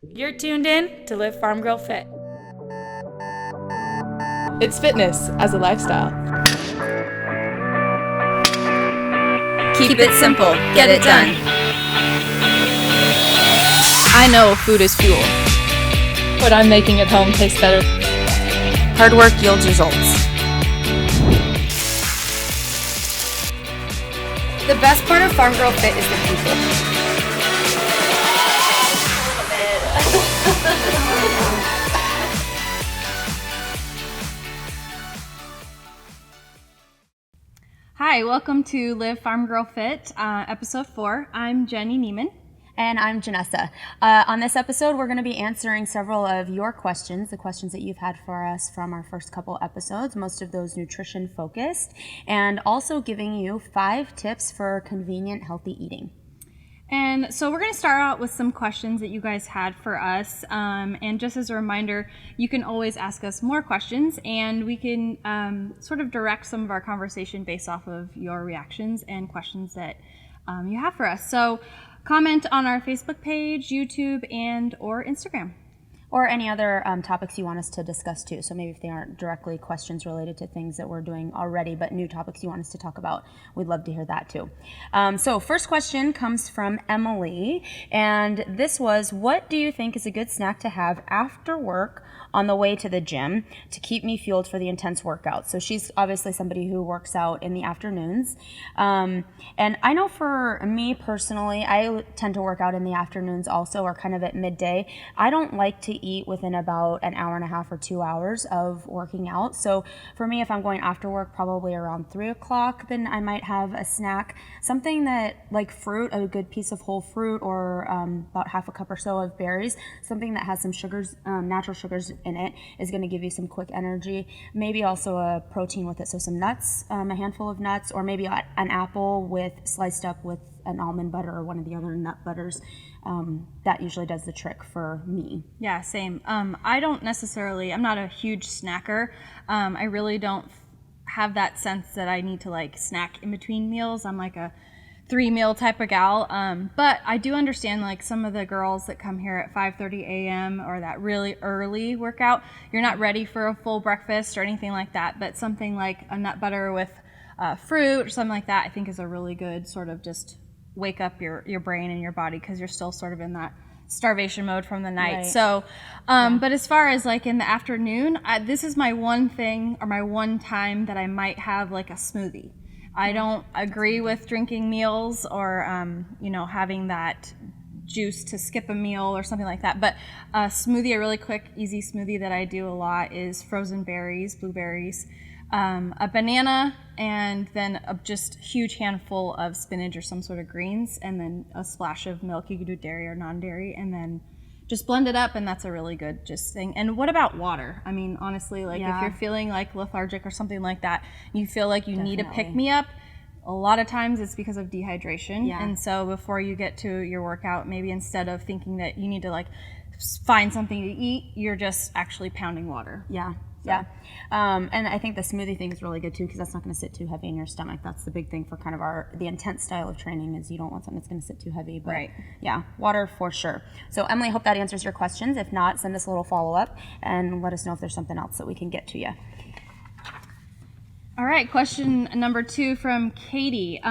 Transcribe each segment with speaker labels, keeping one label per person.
Speaker 1: You're tuned in to Live Farm Girl Fit.
Speaker 2: It's fitness as a lifestyle.
Speaker 3: Keep it simple, get it done.
Speaker 2: I know food is fuel. What I'm making at home tastes better.
Speaker 3: Hard work yields results.
Speaker 4: The best part of Farmgirlfit is the people.
Speaker 5: Hi, welcome to Live Farm Girl Fit, episode 4. I'm Jenni Neiman.
Speaker 4: And I'm Jaunessa. On this episode, we're going to be answering several of your questions, the questions that you've had for us from our first couple episodes, most of those nutrition focused, and also giving you 5 tips for convenient, healthy eating.
Speaker 5: And so we're going to start out with some questions that you guys had for us. And just as a reminder, you can always ask us more questions and we can sort of direct some of our conversation based off of your reactions and questions that you have for us. So comment on our Facebook page, YouTube, and or Instagram.
Speaker 4: Or any other topics you want us to discuss too. So maybe if they aren't directly questions related to things that we're doing already, but new topics you want us to talk about, we'd love to hear that too. So first question comes from Emily, and this was, what do you think is a good snack to have after work on the way to the gym to keep me fueled for the intense workout? So she's obviously somebody who works out in the afternoons. And I know for me personally, I tend to work out in the afternoons also, or kind of at midday. I don't like to eat within about an hour and a half or 2 hours of working out. So for me, if I'm going after work, probably around 3 o'clock, then I might have a snack, something that like fruit, a good piece of whole fruit, or about half a cup or so of berries, something that has some sugars, natural sugars in it, is going to give you some quick energy. Maybe also a protein with it, so some nuts, a handful of nuts, or maybe an apple with sliced up with an almond butter or one of the other nut butters. That usually does the trick for me.
Speaker 5: Yeah, same. I don't necessarily, I'm not a huge snacker. I really don't have that sense that I need to like snack in between meals. I'm like a 3-meal type of gal. But I do understand like some of the girls that come here at 5:30 a.m. or that really early workout, you're not ready for a full breakfast or anything like that, but something like a nut butter with fruit or something like that I think is a really good sort of just wake up your brain and your body, because you're still sort of in that starvation mode from the night. Right. So, but as far as like in the afternoon, this is my one thing or my one time that I might have like a smoothie. I don't agree with drinking meals or, having that juice to skip a meal or something like that. But a smoothie, a really quick, easy smoothie that I do a lot is frozen berries, blueberries, a banana, and then a just huge handful of spinach or some sort of greens, and then a splash of milk. You could do dairy or non-dairy, and then just blend it up, and that's a really good just thing. And what about water? I mean, honestly, like if you're feeling like lethargic or something like that, you feel like you need a pick-me-up, a lot of times it's because of dehydration. Yeah. And so before you get to your workout, maybe instead of thinking that you need to like find something to eat, you're just actually pounding water.
Speaker 4: Yeah. Yeah. And I think the smoothie thing is really good too, because that's not going to sit too heavy in your stomach. That's the big thing for kind of the intense style of training, is you don't want something that's going to sit too heavy. But right. Yeah, water for sure. So Emily, I hope that answers your questions. If not, send us a little follow-up and let us know if there's something else that we can get to you.
Speaker 5: All right, question number 2 from Katie.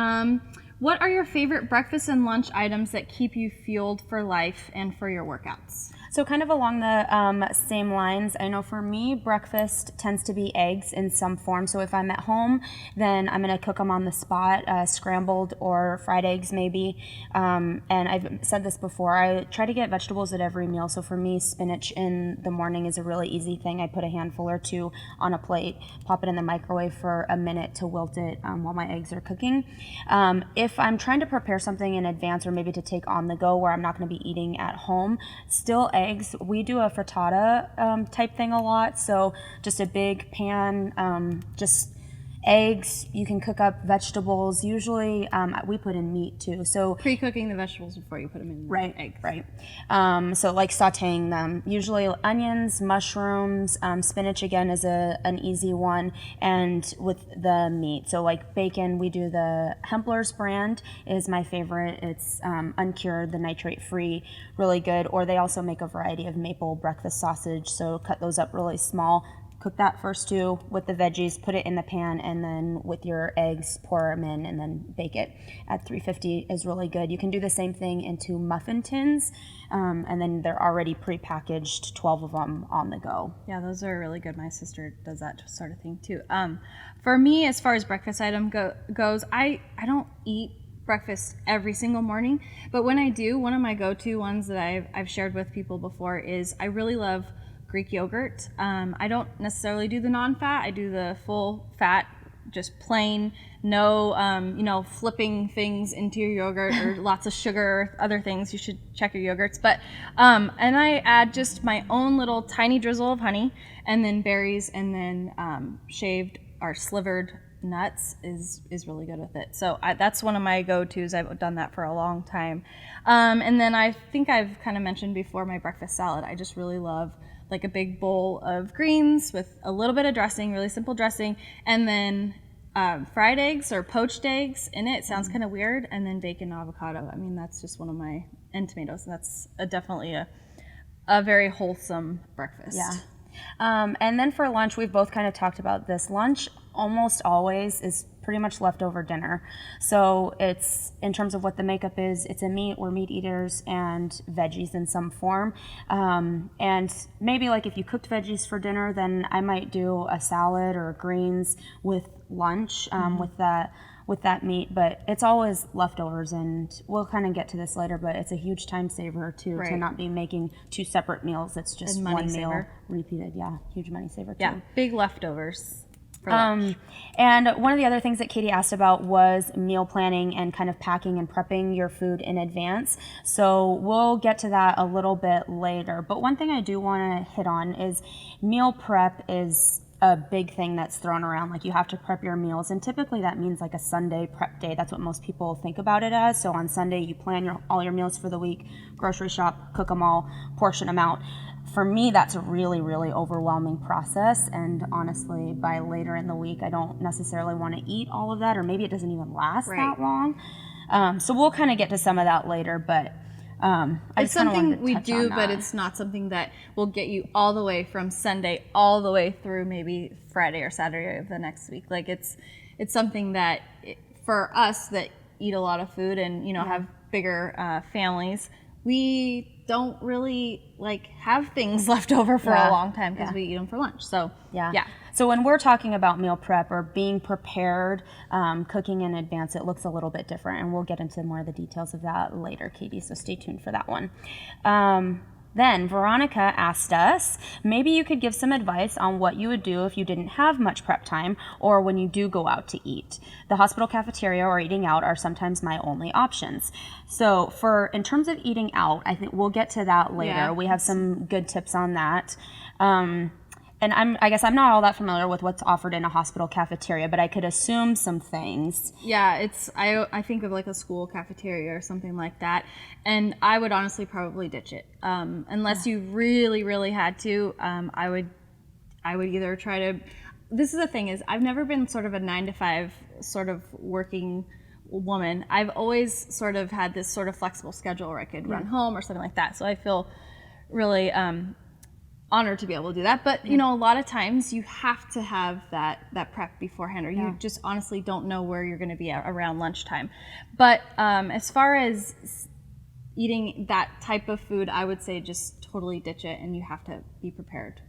Speaker 5: What are your favorite breakfast and lunch items that keep you fueled for life and for your workouts?
Speaker 4: So kind of along the same lines, I know for me, breakfast tends to be eggs in some form. So if I'm at home, then I'm going to cook them on the spot, scrambled or fried eggs maybe. And I've said this before, I try to get vegetables at every meal. So for me, spinach in the morning is a really easy thing. I put a handful or 2 on a plate, pop it in the microwave for a minute to wilt it while my eggs are cooking. If I'm trying to prepare something in advance, or maybe to take on the go where I'm not going to be eating at home, still eggs. We do a frittata type thing a lot, so just a big pan, just Eggs, you can cook up vegetables. Usually we put in meat too. So
Speaker 5: Pre-cooking the vegetables before you put them in the eggs.
Speaker 4: Right. So like sauteing them. Usually onions, mushrooms, spinach again is an easy one, and with the meat. So like bacon, we do the Hempler's brand is my favorite. It's uncured, the nitrate free, really good. Or they also make a variety of maple breakfast sausage. So cut those up really small. Cook that first too with the veggies, put it in the pan, and then with your eggs, pour them in and then bake it at 350 is really good. You can do the same thing into muffin tins, and then they're already pre-packaged, 12 of them on the go.
Speaker 5: Yeah, those are really good. My sister does that sort of thing too. For me, as far as breakfast item goes, I don't eat breakfast every single morning, but when I do, one of my go-to ones that I've shared with people before is I really love Greek yogurt. I don't necessarily do the non-fat. I do the full fat, just plain, no, flipping things into your yogurt or lots of sugar, other things. You should check your yogurts. But, and I add just my own little tiny drizzle of honey, and then berries, and then shaved or slivered nuts is really good with it. So that's one of my go-tos. I've done that for a long time. And then I think I've kind of mentioned before my breakfast salad. I just really love like a big bowl of greens with a little bit of dressing, really simple dressing, and then fried eggs or poached eggs in it. Sounds kind of weird. And then bacon and avocado. I mean, that's just one of my, and tomatoes. That's definitely a very wholesome breakfast.
Speaker 4: Yeah. And then for lunch, we've both kind of talked about this. Lunch almost always is pretty much leftover dinner. So it's, in terms of what the makeup is, it's a meat or meat eaters and veggies in some form. And maybe like if you cooked veggies for dinner, then I might do a salad or greens with lunch with that meat, but it's always leftovers, and we'll kind of get to this later, but it's a huge time saver too, to not be making two separate meals. It's just one meal repeated. Yeah, huge money saver too.
Speaker 5: Yeah, big leftovers for lunch.
Speaker 4: And one of the other things that Katie asked about was meal planning and kind of packing and prepping your food in advance. So we'll get to that a little bit later. But one thing I do want to hit on is meal prep is a big thing that's thrown around. Like, you have to prep your meals, and typically that means like a Sunday prep day. That's what most people think about it as. So on Sunday you plan all your meals for the week, grocery shop, cook them all, portion them out. For me, that's a really, really overwhelming process, and honestly, by later in the week, I don't necessarily want to eat all of that, or maybe it doesn't even last that long. So we'll kind of get to some of that later, but
Speaker 5: it's something we do, but it's not something that will get you all the way from Sunday all the way through maybe Friday or Saturday of the next week. Like, it's something that for us that eat a lot of food and have bigger families, we don't really have things left over for a long time because we eat them for lunch. So
Speaker 4: So when we're talking about meal prep or being prepared, cooking in advance, it looks a little bit different, and we'll get into more of the details of that later, Katie, so stay tuned for that one. Then Veronica asked us, maybe you could give some advice on what you would do if you didn't have much prep time, or when you do go out to eat. The hospital cafeteria or eating out are sometimes my only options. So in terms of eating out, I think we'll get to that later. Yeah. We have some good tips on that. And I guess I'm not all that familiar with what's offered in a hospital cafeteria, but I could assume some things.
Speaker 5: Yeah, I think of like a school cafeteria or something like that, and I would honestly probably ditch it unless you really, really had to. I would either try to. This is the thing is I've never been sort of a 9-to-5 sort of working woman. I've always sort of had this sort of flexible schedule where I could run home or something like that. So I feel really honored to be able to do that, but a lot of times you have to have that prep beforehand, or you just honestly don't know where you're going to be around lunchtime. But as far as eating that type of food, I would say just totally ditch it, and you have to be prepared.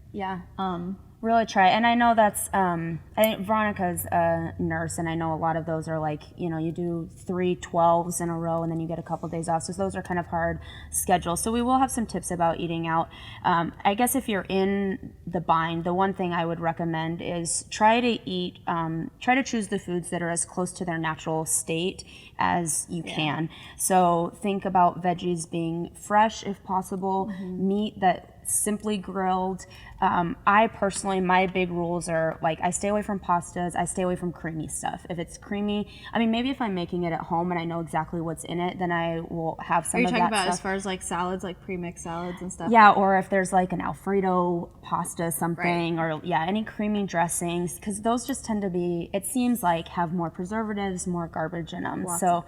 Speaker 4: Really try. And I know that's, I think Veronica's a nurse, and I know a lot of those are like, you do 3 12s in a row and then you get a couple days off. So those are kind of hard schedules. So we will have some tips about eating out. I guess if you're in the bind, the one thing I would recommend is try to choose the foods that are as close to their natural state as you can. So think about veggies being fresh if possible, meat that simply grilled. I personally, my big rules are like I stay away from pastas. I stay away from creamy stuff. If it's creamy, I mean, maybe if I'm making it at home and I know exactly what's in it, then I will have some of that stuff.
Speaker 5: Are you talking about as far as like salads, like pre-mixed salads and stuff?
Speaker 4: Yeah, or if there's like an Alfredo pasta something, or any creamy dressings, because those just tend to be, it seems like, have more preservatives, more garbage in them. So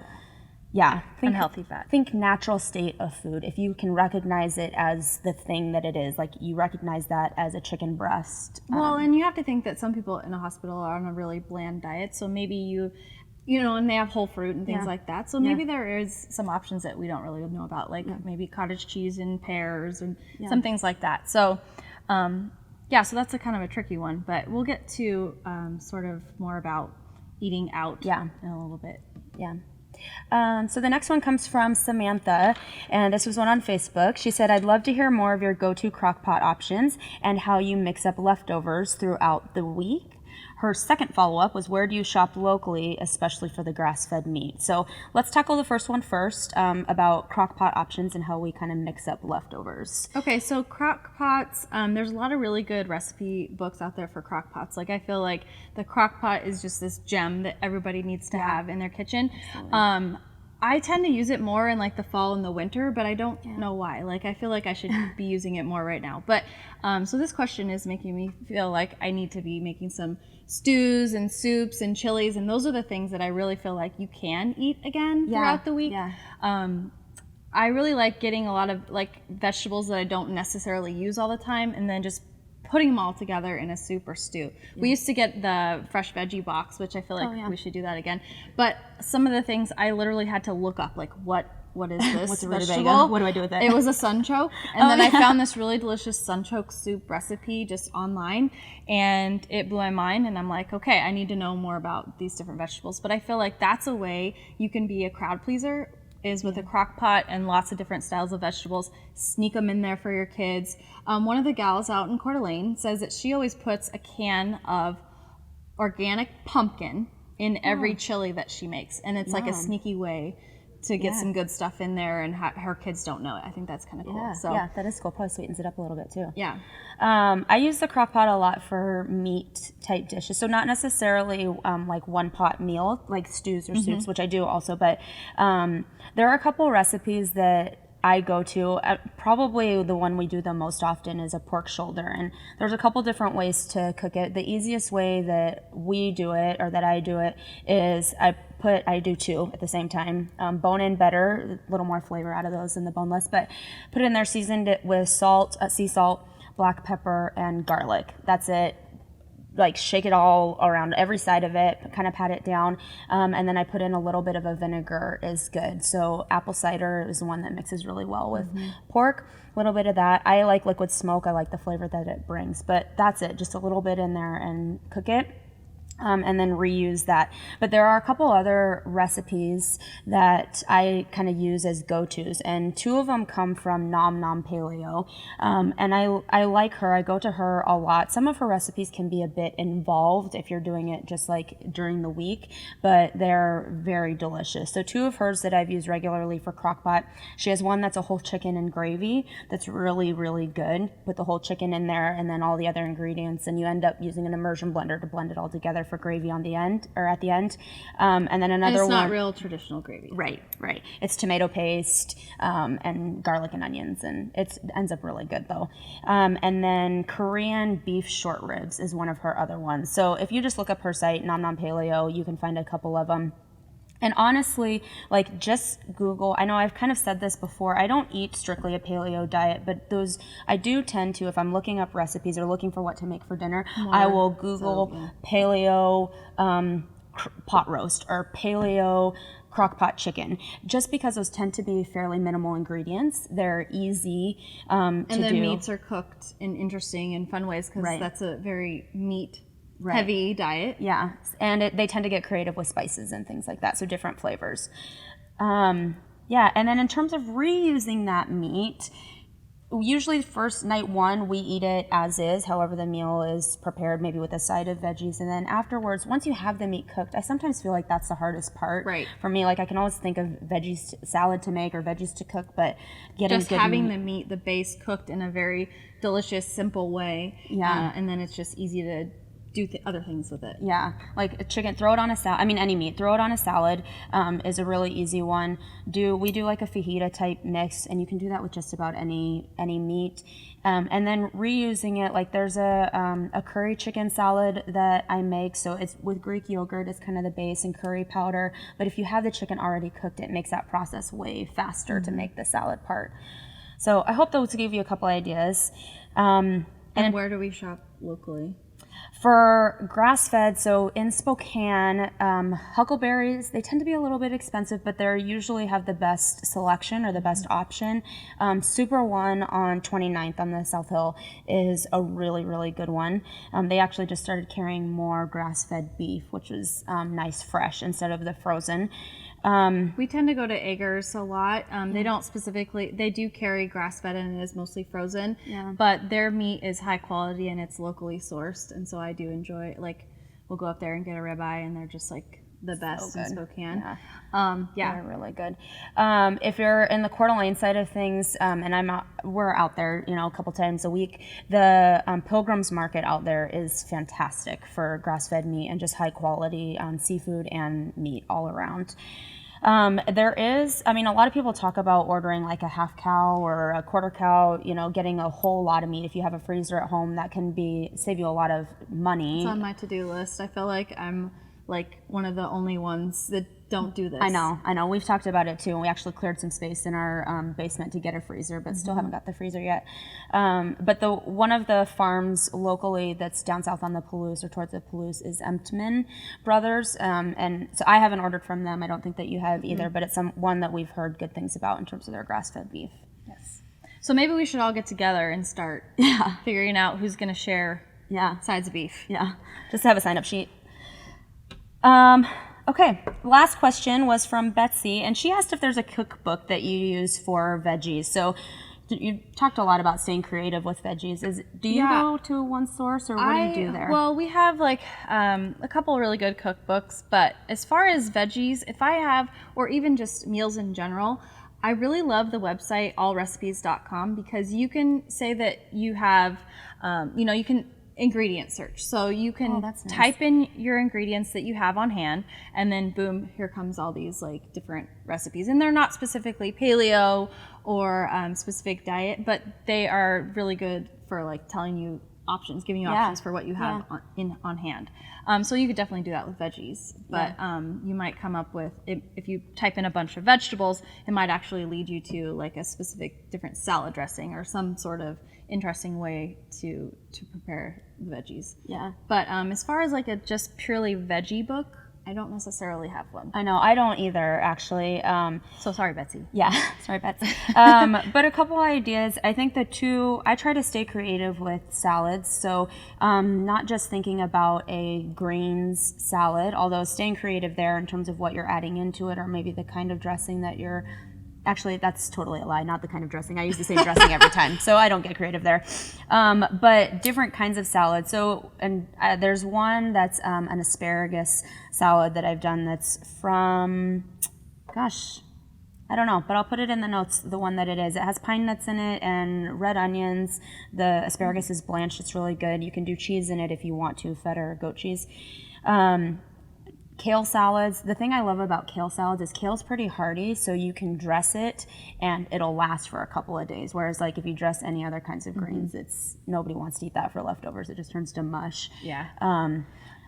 Speaker 4: yeah,
Speaker 5: unhealthy fat.
Speaker 4: Think natural state of food. If you can recognize it as the thing that it is, like you recognize that as a chicken breast.
Speaker 5: Well, and you have to think that some people in a hospital are on a really bland diet, so maybe you know, and they have whole fruit and things like that. So maybe there is some options that we don't really know about, like maybe cottage cheese and pears and some things like that. So, so that's a kind of a tricky one, but we'll get to sort of more about eating out in a little bit.
Speaker 4: Yeah. So the next one comes from Samantha, and this was one on Facebook. She said, I'd love to hear more of your go-to crock-pot options and how you mix up leftovers throughout the week. Her second follow-up was, where do you shop locally, especially for the grass-fed meat? So let's tackle the first one first, about crock-pot options and how we kind of mix up leftovers.
Speaker 5: Okay, so crock-pots, there's a lot of really good recipe books out there for crock-pots. Like, I feel like the crock-pot is just this gem that everybody needs to have in their kitchen. I tend to use it more in like the fall and the winter, but I don't know why. Like, I feel like I should be using it more right now. But so this question is making me feel like I need to be making some stews and soups and chilies, and those are the things that I really feel like you can eat again throughout the week. I really like getting a lot of like vegetables that I don't necessarily use all the time, and then just putting them all together in a soup or stew. We used to get the fresh veggie box, which I feel like we should do that again. But some of the things I literally had to look up, like what is this
Speaker 4: What's a
Speaker 5: vegetable?
Speaker 4: rutabaga? What do I do with it?
Speaker 5: It was a sunchoke, and then I found this really delicious sunchoke soup recipe just online, and it blew my mind. And I'm like, okay, I need to know more about these different vegetables. But I feel like that's a way you can be a crowd pleaser, is with a crock pot and lots of different styles of vegetables. Sneak them in there for your kids. One of the gals out in Coeur d'Alene says that she always puts a can of organic pumpkin in every chili that she makes, and it's like a sneaky way to get some good stuff in there, and her kids don't know it. I think that's kind of cool.
Speaker 4: Yeah, that is cool. Probably sweetens it up a little bit too.
Speaker 5: Yeah.
Speaker 4: I use the crock pot a lot for meat type dishes. So not necessarily like one pot meal, like stews or soups, which I do also, but there are a couple recipes that I go to. Probably the one we do the most often is a pork shoulder, and there's a couple different ways to cook it. The easiest way that we do it, or that I do it, is I do two at the same time. Bone in better, a little more flavor out of those than the boneless, but put it in there, seasoned it with salt, sea salt, black pepper, and garlic. That's it. Like shake it all around every side of it, kind of pat it down, and then I put in a little bit of a vinegar is good. So apple cider is the one that mixes really well with pork. A little bit of that. I like liquid smoke. I like the flavor that it brings, but that's it. Just a little bit in there and cook it. And then reuse that. But there are a couple other recipes that I kind of use as go-tos, and two of them come from Nom Nom Paleo, and I like her. I go to her a lot. Some of her recipes can be a bit involved if you're doing it just like during the week, but they're very delicious. So two of hers that I've used regularly for crock-pot, she has one that's a whole chicken and gravy that's really, really good. Put the whole chicken in there and then all the other ingredients, and you end up using an immersion blender to blend it all together for gravy on the end, or at the end. And then another one.
Speaker 5: It's not real traditional gravy.
Speaker 4: Right. It's tomato paste and garlic and onions, and it ends up really good though. And then Korean beef short ribs is one of her other ones. So if you just look up her site, Nom Nom Paleo, you can find a couple of them. And honestly, like, just Google. I know I've kind of said this before. I don't eat strictly a paleo diet, but I do tend to, if I'm looking up recipes or looking for what to make for dinner, I will Google paleo pot roast or paleo crock-pot chicken, just because those tend to be fairly minimal ingredients. They're easy to do.
Speaker 5: And the meats are cooked in interesting and fun ways, because that's a very meat heavy diet.
Speaker 4: Yeah, and they tend to get creative with spices and things like that, so different flavors. And then in terms of reusing that meat, usually first night one, we eat it as is, however the meal is prepared, maybe with a side of veggies. And then afterwards, once you have the meat cooked, I sometimes feel like that's the hardest part.
Speaker 5: Right.
Speaker 4: For me, like I can always think of veggies salad to make or veggies to cook, but getting
Speaker 5: just
Speaker 4: good
Speaker 5: having
Speaker 4: meat,
Speaker 5: the meat, the base cooked in a very delicious, simple way.
Speaker 4: Yeah.
Speaker 5: And then it's just easy to do other things with it.
Speaker 4: yeah, like a chicken, throw it on a salad. I mean, any meat, throw it on a salad is a really easy one. We do like a fajita type mix, and you can do that with just about any meat. And then reusing it, like there's a curry chicken salad that I make. So it's with Greek yogurt, it's kind of the base, and curry powder. But if you have the chicken already cooked, it makes that process way faster to make the salad part. So I hope those give you a couple ideas.
Speaker 5: And where do we shop locally?
Speaker 4: For grass-fed, so in Spokane, huckleberries, they tend to be a little bit expensive, but they usually have the best selection or the best option. Super One on 29th on the South Hill is a really, really good one. They actually just started carrying more grass-fed beef, which is nice, fresh, instead of the frozen.
Speaker 5: We tend to go to Eggers a lot. They don't specifically, they do carry grass-fed and it is mostly frozen, but their meat is high quality and it's locally sourced. And so I do enjoy, like, we'll go up there and get a ribeye and they're just like the best in Spokane.
Speaker 4: They're really good. If you're in the Coeur d'Alene side of things, and we're out there, a couple times a week, the Pilgrim's Market out there is fantastic for grass-fed meat and just high quality seafood and meat all around. There is, a lot of people talk about ordering like a half cow or a quarter cow, getting a whole lot of meat. If you have a freezer at home, that can save you a lot of money.
Speaker 5: It's on my to-do list. I feel like I'm like one of the only ones that don't do this.
Speaker 4: I know. We've talked about it too. We actually cleared some space in our basement to get a freezer, but still haven't got the freezer yet. But one of the farms locally that's down south on the Palouse or towards the Palouse is Emptman Brothers. And so I haven't ordered from them. I don't think that you have either, but it's one that we've heard good things about in terms of their grass-fed beef.
Speaker 5: Yes. So maybe we should all get together and start figuring out who's going to share sides of beef.
Speaker 4: Yeah, just have a sign-up sheet. Okay, last question was from Betsy, and she asked if there's a cookbook that you use for veggies. So you talked a lot about staying creative with veggies. Do you go to one source, or what do you do there?
Speaker 5: Well, we have like a couple really good cookbooks, but as far as veggies, if I have, or even just meals in general, I really love the website allrecipes.com because you can say that you have, you can ingredient search. So you can type in your ingredients that you have on hand, and then boom, here comes all these like different recipes. And they're not specifically paleo or specific diet, but they are really good for like telling you options, giving you options for what you have on hand. So you could definitely do that with veggies, but you might come up with, if you type in a bunch of vegetables, it might actually lead you to like a specific different salad dressing or some sort of interesting way to prepare the veggies. Yeah. But as far as like a just purely veggie book, I don't necessarily have one.
Speaker 4: I know, I don't either, actually.
Speaker 5: So sorry, Betsy.
Speaker 4: Yeah, sorry, Betsy. But a couple ideas. I think I try to stay creative with salads. So not just thinking about a greens salad, although staying creative there in terms of what you're adding into it, or maybe the kind of dressing that you're. Actually, that's totally a lie, not the kind of dressing. I use the same dressing every time, so I don't get creative there. But different kinds of salads. So, and there's one that's an asparagus salad that I've done that's from, I don't know, but I'll put it in the notes, the one that it is. It has pine nuts in it and red onions. The asparagus is blanched. It's really good. You can do cheese in it if you want to, feta or goat cheese. Kale salads. The thing I love about kale salads is kale's pretty hardy, so you can dress it and it'll last for a couple of days. Whereas like if you dress any other kinds of greens, nobody wants to eat that for leftovers. It just turns to mush. Yeah.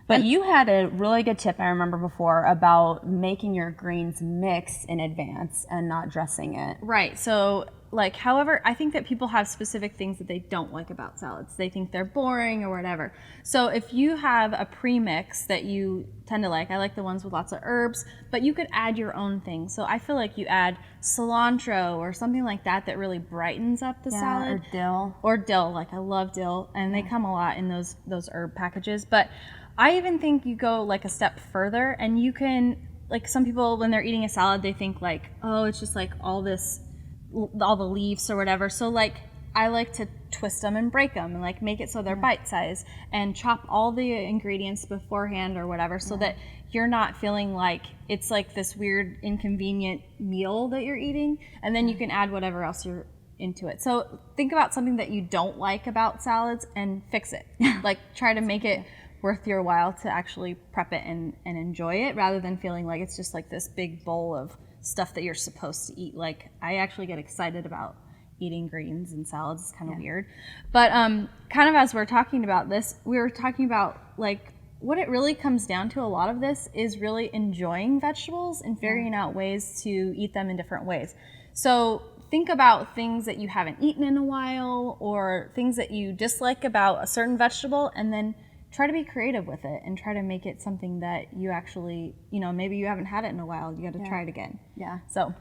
Speaker 4: But you had a really good tip I remember before about making your greens mix in advance and not dressing it.
Speaker 5: Right. So like, however, I think that people have specific things that they don't like about salads. They think they're boring or whatever. So if you have a premix that you tend to like, I like the ones with lots of herbs, but you could add your own thing. So I feel like you add cilantro or something like that that really brightens up the salad.
Speaker 4: Or dill.
Speaker 5: Or dill. Like I love dill, and they come a lot in those herb packages. But I even think you go like a step further, and you can, like some people when they're eating a salad, they think like, oh, it's just like all the leaves or whatever. So like I like to twist them and break them and like make it so they're bite size and chop all the ingredients beforehand or whatever so that you're not feeling like it's like this weird inconvenient meal that you're eating, and then you can add whatever else you're into it. So think about something that you don't like about salads and fix it. Like try to make it worth your while to actually prep it and enjoy it, rather than feeling like it's just like this big bowl of stuff that you're supposed to eat. Like I actually get excited about eating greens and salads. It's kind of weird. But kind of as we're talking about this, we were talking about like what it really comes down to, a lot of this is really enjoying vegetables and figuring out ways to eat them in different ways. So think about things that you haven't eaten in a while or things that you dislike about a certain vegetable, and then try to be creative with it and try to make it something that you actually, maybe you haven't had it in a while. You got to try it again.
Speaker 4: Yeah.
Speaker 5: So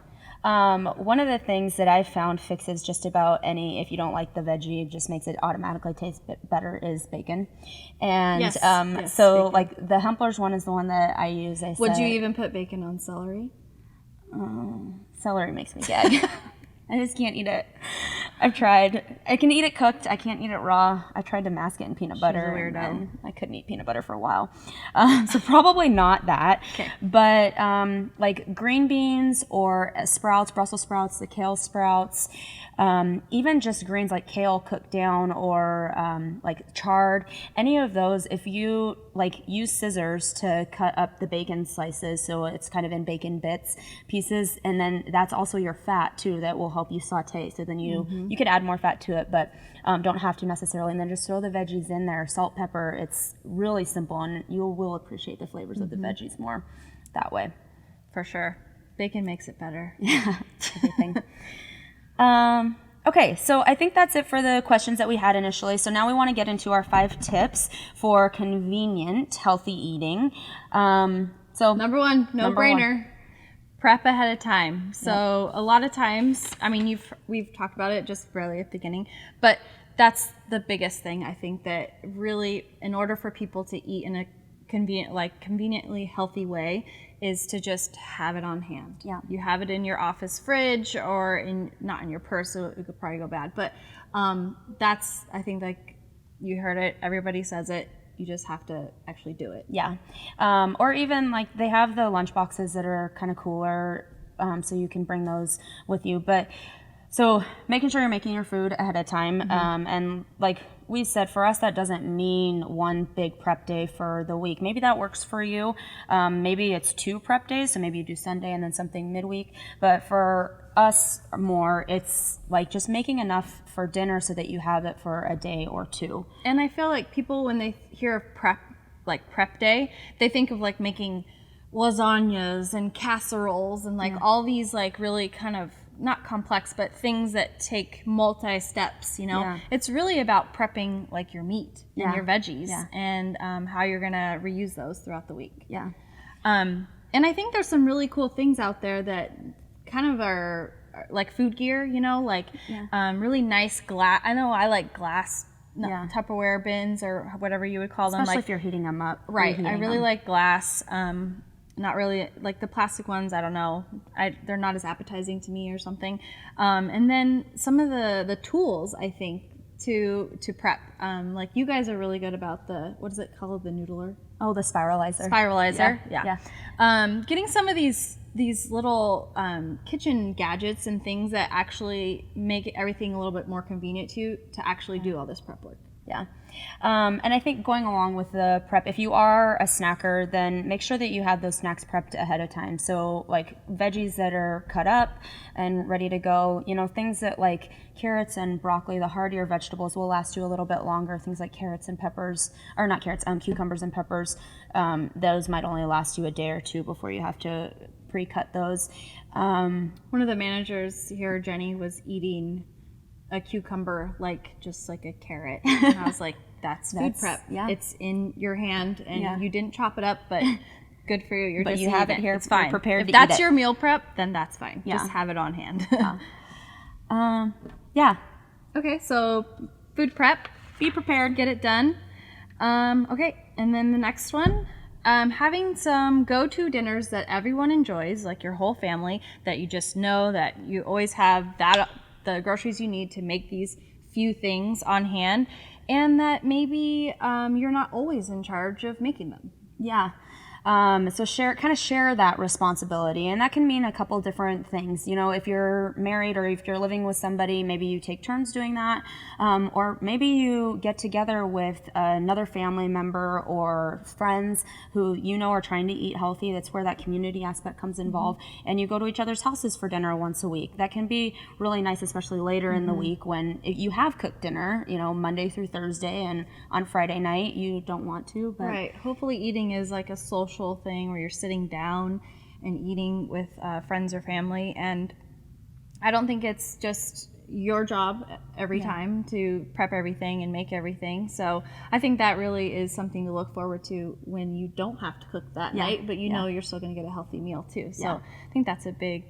Speaker 4: one of the things that I found fixes just about any, if you don't like the veggie, it just makes it automatically taste better, is bacon. And
Speaker 5: Yes,
Speaker 4: so
Speaker 5: bacon.
Speaker 4: like the Hempler's one is the one that I use.
Speaker 5: Would you even put bacon on celery?
Speaker 4: Celery makes me gag. I just can't eat it. I've tried. I can eat it cooked. I can't eat it raw. I tried to mask it in peanut butter.
Speaker 5: a weirdo.
Speaker 4: And I couldn't eat peanut butter for a while. So probably not that.
Speaker 5: Okay.
Speaker 4: But like green beans or sprouts, Brussels sprouts, the kale sprouts, even just greens like kale cooked down or like chard, any of those, if you like use scissors to cut up the bacon slices so it's kind of in bacon bits, pieces, and then that's also your fat too that will help you saute. So then you could add more fat to it, but don't have to necessarily. And then just throw the veggies in there, salt, pepper. It's really simple, and you will appreciate the flavors of the veggies more that way.
Speaker 5: For sure. Bacon makes it better.
Speaker 4: Yeah, everything. Okay, so I think that's it for the questions that we had initially. So now we want to get into our 5 tips for convenient, healthy eating. So
Speaker 5: Number one, no-brainer. Prep ahead of time. So a lot of times, I mean, we've talked about it just barely at the beginning, but that's the biggest thing. I think that really, in order for people to eat in a conveniently healthy way, is to just have it on hand.
Speaker 4: Yeah.
Speaker 5: You have it in your office fridge or not in your purse, so it could probably go bad. But that's, I think, like you heard it, everybody says it. You just have to actually do it.
Speaker 4: Yeah. Or even like they have the lunch boxes that are kind of cooler, so you can bring those with you. But so making sure you're making your food ahead of time. And like we said, for us, that doesn't mean one big prep day for the week. Maybe that works for you. Maybe it's 2 prep days. So maybe you do Sunday and then something midweek. But for us more, it's like just making enough for dinner so that you have it for a day or 2.
Speaker 5: And I feel like people, when they hear of prep day, they think of like making lasagnas and casseroles and like all these like really kind of not complex, but things that take multi-steps,
Speaker 4: Yeah.
Speaker 5: It's really about prepping like your meat and your veggies
Speaker 4: Yeah.
Speaker 5: and how you're going to reuse those throughout the week.
Speaker 4: Yeah.
Speaker 5: And I think there's some really cool things out there that kind of are like food gear, really nice glass. I know I like glass Tupperware bins or whatever you would call them.
Speaker 4: Especially
Speaker 5: Like,
Speaker 4: if you're heating them up.
Speaker 5: right. I
Speaker 4: reheating
Speaker 5: really
Speaker 4: them.
Speaker 5: like glass. Not really like the plastic ones. I don't know. They're not as appetizing to me or something. And then some of the tools, I think, to prep. Like you guys are really good about what is it called? The noodler?
Speaker 4: Oh, the spiralizer.
Speaker 5: Spiralizer.
Speaker 4: Yeah.
Speaker 5: Getting some of these little kitchen gadgets and things that actually make everything a little bit more convenient to actually do all this prep work.
Speaker 4: Yeah. And I think going along with the prep, if you are a snacker, then make sure that you have those snacks prepped ahead of time. So like veggies that are cut up and ready to go, things that like carrots and broccoli, the hardier vegetables, will last you a little bit longer. Things like carrots and peppers, or not carrots, cucumbers and peppers, those might only last you a day or 2 before you have to pre-cut those.
Speaker 5: One of the managers here, Jenny, was eating a cucumber just like a carrot, and I was like, that's food prep.
Speaker 4: Yeah.
Speaker 5: It's in your hand, and you didn't chop it up, but good for you. You're
Speaker 4: But
Speaker 5: just
Speaker 4: you have
Speaker 5: eating
Speaker 4: it here,
Speaker 5: It's fine.
Speaker 4: prepared
Speaker 5: If
Speaker 4: to eat
Speaker 5: that's
Speaker 4: it.
Speaker 5: your meal prep, then that's fine.
Speaker 4: Yeah.
Speaker 5: Just have it on hand.
Speaker 4: Yeah.
Speaker 5: Okay, so food prep, be prepared, get it done. Okay, and then the next one, having some go-to dinners that everyone enjoys, like your whole family, that you just know that you always have the groceries you need to make these few things on hand, and that maybe you're not always in charge of making them.
Speaker 4: Yeah. So share that responsibility, and that can mean a couple different things. You know, if you're married or if you're living with somebody, maybe you take turns doing that, or maybe you get together with another family member or friends who you know are trying to eat healthy. That's where that community aspect comes involved, and you go to each other's houses for dinner once a week. That can be really nice, especially later in the week when you have cooked dinner, you know, Monday through Thursday, and on Friday night you don't want to. But
Speaker 5: Right. Hopefully eating is like a social thing where you're sitting down and eating with friends or family, and I don't think it's just your job every time to prep everything and make everything. So I think that really is something to look forward to when you don't have to cook that night, but you know you're still going to get a healthy meal too. So I think that's a big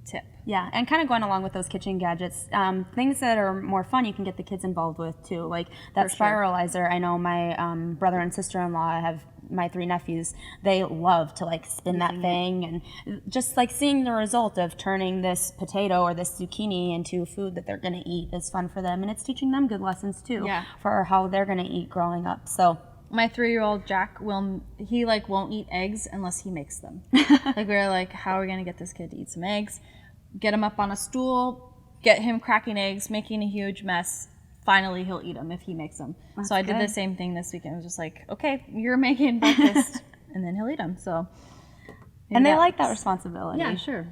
Speaker 5: tip.
Speaker 4: Yeah, and kind of going along with those kitchen gadgets, things that are more fun you can get the kids involved with too, like that spiralizer. I know my brother and sister-in-law have my 3 nephews. They love to like spin that thing, and just like seeing the result of turning this potato or this zucchini into food that they're going to eat is fun for them, and it's teaching them good lessons too for how they're going to eat growing up. So
Speaker 5: my 3-year-old Jack won't eat eggs unless he makes them. Like we're like, how are we gonna get this kid to eat some eggs? Get him up on a stool, get him cracking eggs, making a huge mess. Finally, he'll eat them if he makes them. So I did the same thing this weekend. I was just like, okay, you're making breakfast, and then he'll eat them. So,
Speaker 4: and they like that responsibility.
Speaker 5: Yeah, sure.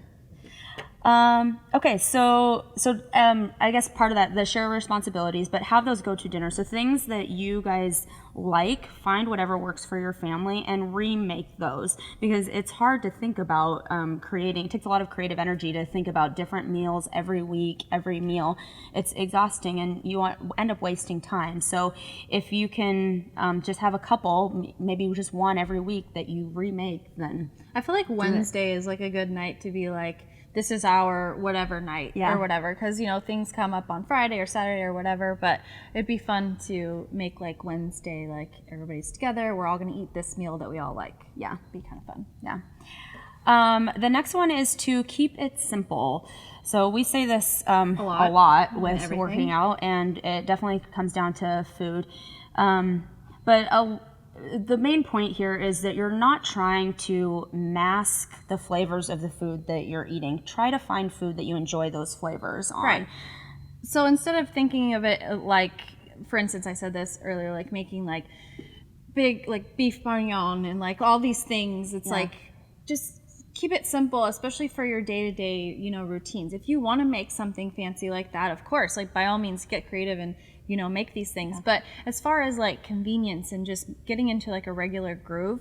Speaker 4: Okay, so I guess part of that, the share responsibilities, but have those go-to dinners. So things that you guys like, find whatever works for your family and remake those, because it's hard to think about creating. It takes a lot of creative energy to think about different meals every week, every meal. It's exhausting, and you end up wasting time. So if you can just have a couple, maybe just one every week that you remake, then
Speaker 5: I feel like Wednesday is like a good night to be like, this is our whatever night or whatever, because you know things come up on Friday or Saturday or whatever, but it'd be fun to make like Wednesday, like everybody's together, we're all gonna eat this meal that we all like. Yeah, be kind of fun.
Speaker 4: Yeah. The next one is to keep it simple. So we say this a lot with working out, and it definitely comes down to food, but the main point here is that you're not trying to mask the flavors of the food that you're eating. Try to find food that you enjoy those flavors on.
Speaker 5: Right. So instead of thinking of it like, for instance, I said this earlier, like making like big like beef bourguignon and like all these things, it's like just keep it simple, especially for your day-to-day, you know, routines. If you want to make something fancy like that, of course, like by all means get creative and you know, make these things. But as far as like convenience and just getting into like a regular groove,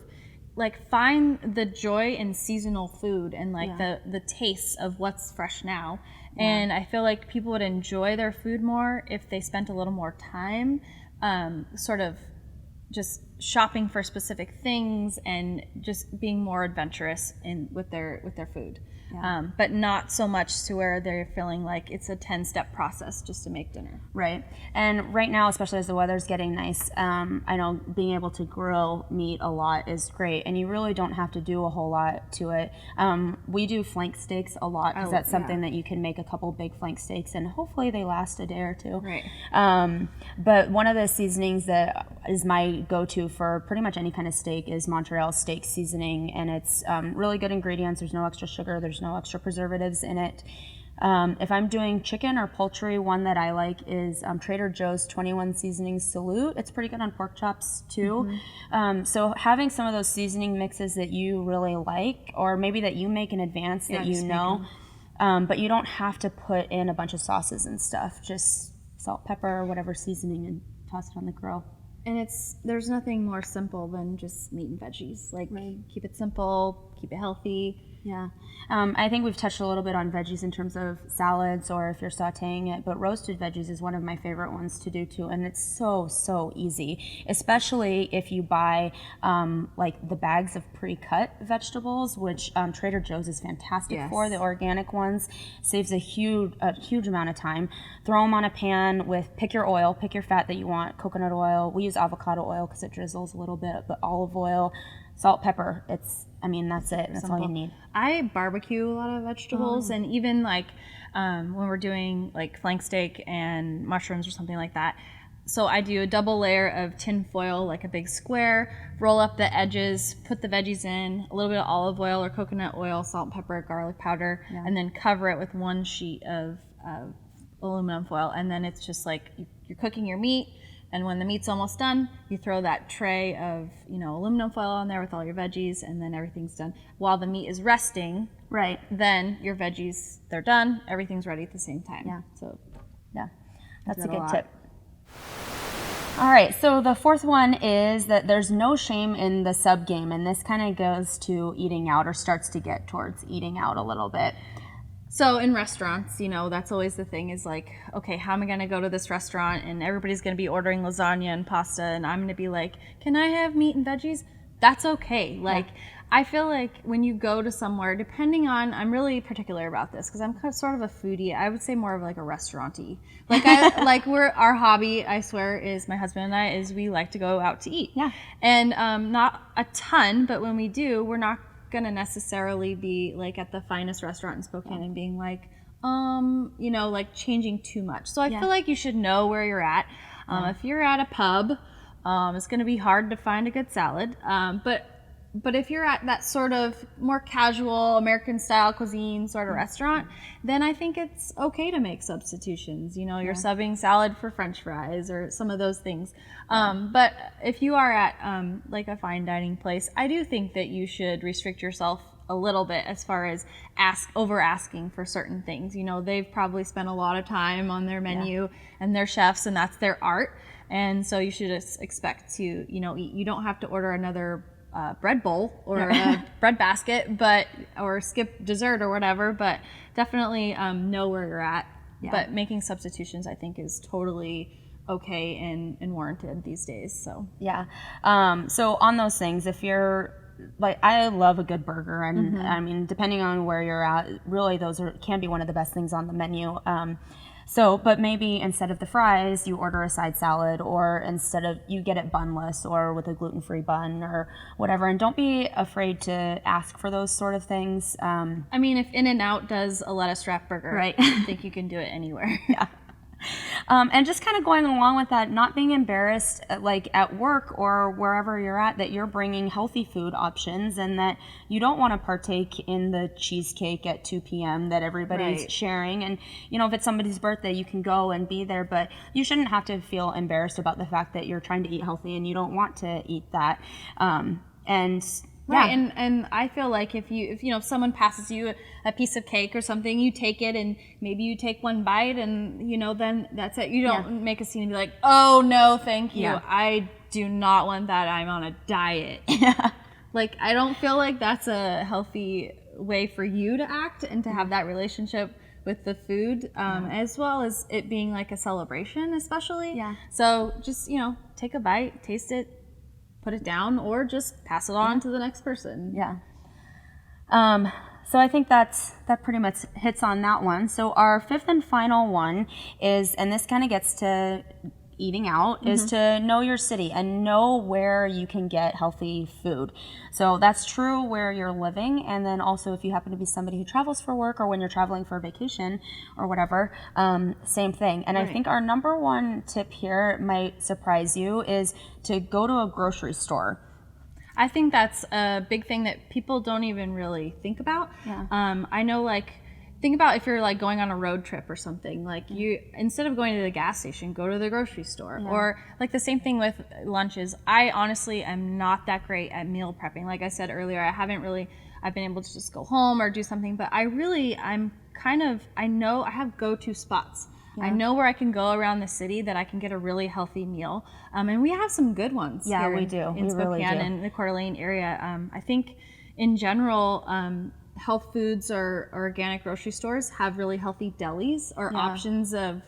Speaker 5: like find the joy in seasonal food and like the taste of what's fresh now. And I feel like people would enjoy their food more if they spent a little more time sort of just shopping for specific things and just being more adventurous with their food. But not so much to where they're feeling like it's a 10-step process just to make dinner.
Speaker 4: Right. And right now, especially as the weather's getting nice, I know being able to grill meat a lot is great, and you really don't have to do a whole lot to it. We do flank steaks a lot because that's something that you can make a couple big flank steaks, and hopefully they last a day or two.
Speaker 5: Right.
Speaker 4: But one of the seasonings that is my go-to for pretty much any kind of steak is Montreal steak seasoning, and it's really good ingredients. There's no extra sugar. There's no extra preservatives in it. If I'm doing chicken or poultry, one that I like is Trader Joe's 21 Seasoning Salute. It's pretty good on pork chops too. So having some of those seasoning mixes that you really like, or maybe that you make in advance that you know, but you don't have to put in a bunch of sauces and stuff. Just salt, pepper, whatever seasoning, and toss it on the grill.
Speaker 5: And there's nothing more simple than just meat and veggies. Like keep it simple, keep it healthy.
Speaker 4: Yeah. I think we've touched a little bit on veggies in terms of salads or if you're sauteing it, but roasted veggies is one of my favorite ones to do too. And it's so easy, especially if you buy like the bags of pre-cut vegetables, which Trader Joe's is fantastic for. The organic ones saves a huge amount of time. Throw them on a pan with, pick your oil, pick your fat that you want, coconut oil. We use avocado oil because it drizzles a little bit, but olive oil, salt, pepper. That's it. That's all you need.
Speaker 5: I barbecue a lot of vegetables, and even like when we're doing like flank steak and mushrooms or something like that. So I do a double layer of tin foil, like a big square, roll up the edges, put the veggies in, a little bit of olive oil or coconut oil, salt and pepper, garlic powder, and then cover it with one sheet of aluminum foil. And then it's just like you're cooking your meat, and when the meat's almost done, you throw that tray of, aluminum foil on there with all your veggies, and then everything's done. While the meat is resting,
Speaker 4: Right.
Speaker 5: then your veggies, they're done, everything's ready at the same time.
Speaker 4: Yeah.
Speaker 5: So
Speaker 4: Yeah, that's a
Speaker 5: Did a
Speaker 4: good
Speaker 5: lot.
Speaker 4: tip. All right, so the fourth one is that there's no shame in the sub game, and this kind of goes to eating out, or starts to get towards eating out a little bit.
Speaker 5: So in restaurants, that's always the thing is like, okay, how am I going to go to this restaurant and everybody's going to be ordering lasagna and pasta and I'm going to be like, can I have meat and veggies? That's okay. Like, I feel like when you go to somewhere, depending on, I'm really particular about this because I'm kind of sort of a foodie. I would say more of like a restaurant-y. Like our hobby, I swear, is my husband and I, is we like to go out to eat.
Speaker 4: Yeah.
Speaker 5: And not a ton, but when we do, we're not going to necessarily be like at the finest restaurant in Spokane and being like, like changing too much. So I feel like you should know where you're at. If you're at a pub, it's going to be hard to find a good salad. But if you're at that sort of more casual American style cuisine sort of restaurant, then I think it's okay to make substitutions. You're subbing salad for French fries or some of those things. But if you are at like a fine dining place, I do think that you should restrict yourself a little bit as far as over asking for certain things. They've probably spent a lot of time on their menu and their chefs, and that's their art. And so you should just expect to, eat. You don't have to order another bread bowl or a bread basket, or skip dessert or whatever, but definitely know where you're at. Yeah. But making substitutions, I think, is totally okay and warranted these days. So
Speaker 4: Yeah. So on those things, if you're like, I love a good burger, and I mean, depending on where you're at, really can be one of the best things on the menu. But maybe instead of the fries, you order a side salad, or instead of, you get it bunless or with a gluten-free bun or whatever. And don't be afraid to ask for those sort of things.
Speaker 5: I mean, if In-N-Out does a lettuce wrap burger,
Speaker 4: right.
Speaker 5: I think you can do it anywhere.
Speaker 4: Yeah. And just kind of going along with that, not being embarrassed, like at work or wherever you're at, that you're bringing healthy food options, and that you don't want to partake in the cheesecake at 2 p.m. that everybody's sharing. And, if it's somebody's birthday, you can go and be there, but you shouldn't have to feel embarrassed about the fact that you're trying to eat healthy and you don't want to eat that.
Speaker 5: Right, and I feel like if someone passes you a piece of cake or something, you take it and maybe you take one bite and then that's it. You don't make a scene and be like, oh no, thank you. Yeah. I do not want that. I'm on a diet.
Speaker 4: Yeah.
Speaker 5: Like, I don't feel like that's a healthy way for you to act and to have that relationship with the food, as well as it being like a celebration, especially.
Speaker 4: Yeah.
Speaker 5: So just, take a bite, taste it, put it down, or just pass it on to the next person.
Speaker 4: Yeah. So I think that pretty much hits on that one. So our fifth and final one is, and this kind of gets to eating out, is to know your city and know where you can get healthy food. So that's true where you're living, and then also if you happen to be somebody who travels for work or when you're traveling for a vacation or whatever, same thing. And I think our number one tip here might surprise you is to go to a grocery store.
Speaker 5: I think that's a big thing that people don't even really think about.
Speaker 4: Yeah.
Speaker 5: I know, think about if you're going on a road trip or something, you, instead of going to the gas station, go to the grocery store. Yeah. Or the same thing with lunches. I honestly am not that great at meal prepping. Like I said earlier, I've been able to just go home or do something, but I know I have go-to spots. Yeah. I know where I can go around the city that I can get a really healthy meal. And we have some good ones here
Speaker 4: we do.
Speaker 5: in Spokane
Speaker 4: really do.
Speaker 5: and the Coeur d'Alene area. I think in general, health foods or organic grocery stores have really healthy delis or options of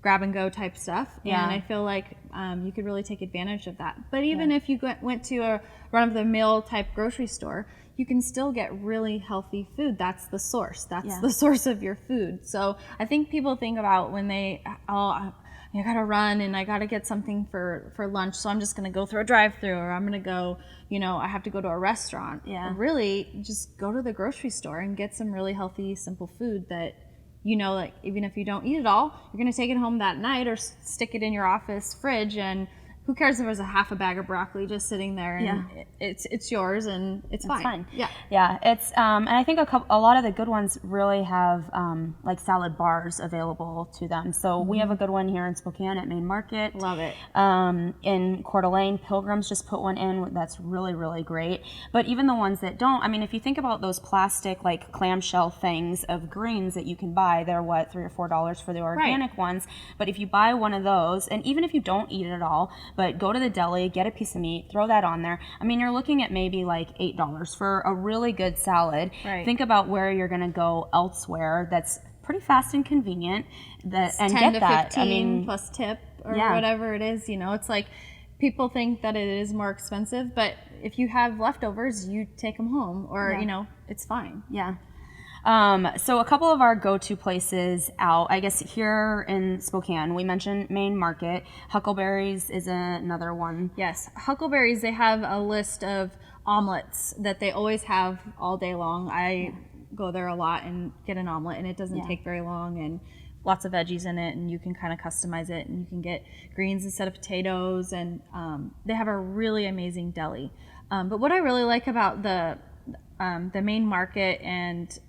Speaker 5: grab and go type stuff.
Speaker 4: Yeah.
Speaker 5: And I feel like you could really take advantage of that. But even if you went to a run of the mill type grocery store, you can still get really healthy food. That's the source. That's the source of your food. So I think people think about when I gotta run and I gotta get something for lunch, so I'm just gonna go through a drive-through, or I'm gonna go, I have to go to a restaurant.
Speaker 4: Yeah.
Speaker 5: Really, just go to the grocery store and get some really healthy, simple food that you know, like even if you don't eat it all, you're gonna take it home that night or stick it in your office fridge, and who cares if there's a half a bag of broccoli just sitting there, and it's yours, and it's fine.
Speaker 4: Yeah. It's and I think a lot of the good ones really have like salad bars available to them. So we have a good one here in Spokane at Main Market.
Speaker 5: Love it.
Speaker 4: In Coeur d'Alene, Pilgrims just put one in that's really, really great. But even the ones that don't, I mean, if you think about those plastic like clamshell things of greens that you can buy, they're what, $3 or $4 for the organic ones. But if you buy one of those, and even if you don't eat it at all, but go to the deli, get a piece of meat, throw that on there. I mean, you're looking at maybe like $8 for a really good salad.
Speaker 5: Right.
Speaker 4: Think about where you're going to go elsewhere that's pretty fast and convenient and
Speaker 5: 10
Speaker 4: get
Speaker 5: to
Speaker 4: that.
Speaker 5: 15
Speaker 4: I mean,
Speaker 5: plus tip or whatever it is, you know, it's like people think that it is more expensive, but if you have leftovers, you take them home or, you know, it's fine.
Speaker 4: Yeah. So a couple of our go-to places out, I guess here in Spokane, we mentioned Main Market. Huckleberry's is another one.
Speaker 5: Yes, Huckleberry's, they have a list of omelets that they always have all day long. I go there a lot and get an omelet, and it doesn't take very long, and lots of veggies in it, and you can kind of customize it, and you can get greens instead of potatoes, and they have a really amazing deli. But what I really like about the Main Market and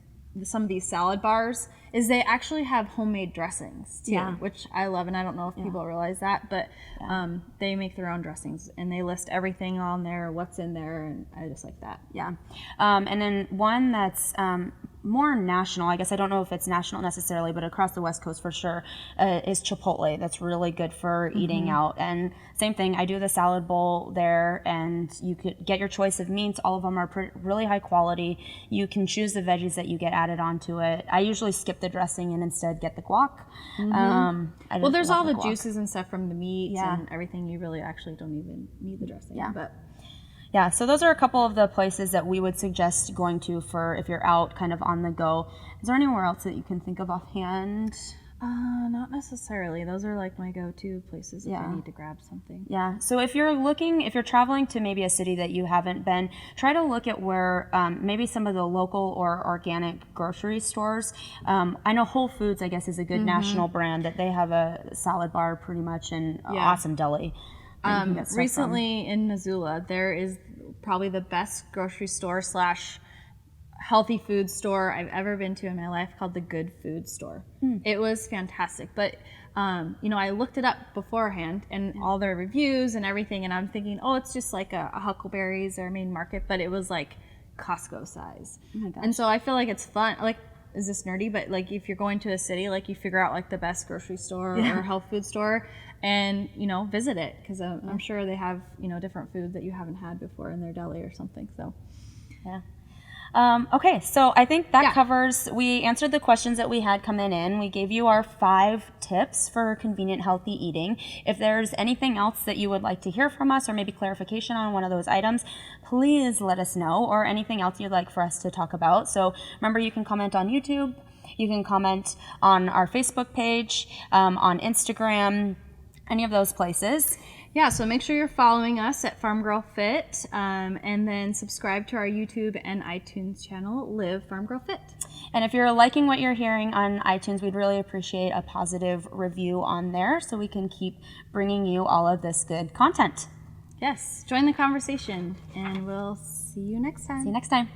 Speaker 5: some of these salad bars is they actually have homemade dressings too, which I love, and I don't know if people realize that, but they make their own dressings, and they list everything on there, what's in there, and I just like that.
Speaker 4: And then one that's more national, I guess I don't know if it's national necessarily, but across the West Coast for sure, is Chipotle. That's really good for eating out. And same thing, I do the salad bowl there, and you could get your choice of meats. All of them are really high quality. You can choose the veggies that you get added onto it. I usually skip the dressing and instead get the guac.
Speaker 5: Well, there's all the juices and stuff from the meats and everything. You really actually don't even need the dressing.
Speaker 4: Yeah, so those are a couple of the places that we would suggest going to for if you're out kind of on the go. Is there anywhere else that you can think of offhand?
Speaker 5: Not necessarily. Those are like my go-to places if I need to grab something.
Speaker 4: Yeah, so if you're traveling to maybe a city that you haven't been, try to look at where maybe some of the local or organic grocery stores. I know Whole Foods, I guess, is a good national brand that they have a salad bar pretty much and an awesome deli.
Speaker 5: Recently in Missoula, there is probably the best grocery store / healthy food store I've ever been to in my life, called the Good Food Store. It was fantastic, but you know, I looked it up beforehand and all their reviews and everything, and I'm thinking, oh, it's just like a Huckleberry's or Main Market, but it was like Costco size. Oh my gosh. And so I feel like it's fun. Like, is this nerdy? But like, if you're going to a city, like you figure out like the best grocery store or health food store, and you know, visit it, because I'm sure they have, you know, different food that you haven't had before in their deli or something. So
Speaker 4: okay, so I think that covers, we answered the questions that we had coming in. We gave you our 5 tips for convenient, healthy eating. If there's anything else that you would like to hear from us, or maybe clarification on one of those items, please let us know, or anything else you'd like for us to talk about. So remember, you can comment on YouTube, you can comment on our Facebook page, on Instagram, any of those places.
Speaker 5: Yeah, so make sure you're following us at Farmgirlfit, and then subscribe to our YouTube and iTunes channel, Live Farmgirlfit.
Speaker 4: And if you're liking what you're hearing on iTunes, we'd really appreciate a positive review on there so we can keep bringing you all of this good content.
Speaker 5: Yes, join the conversation, and we'll see you next time.
Speaker 4: See you next time.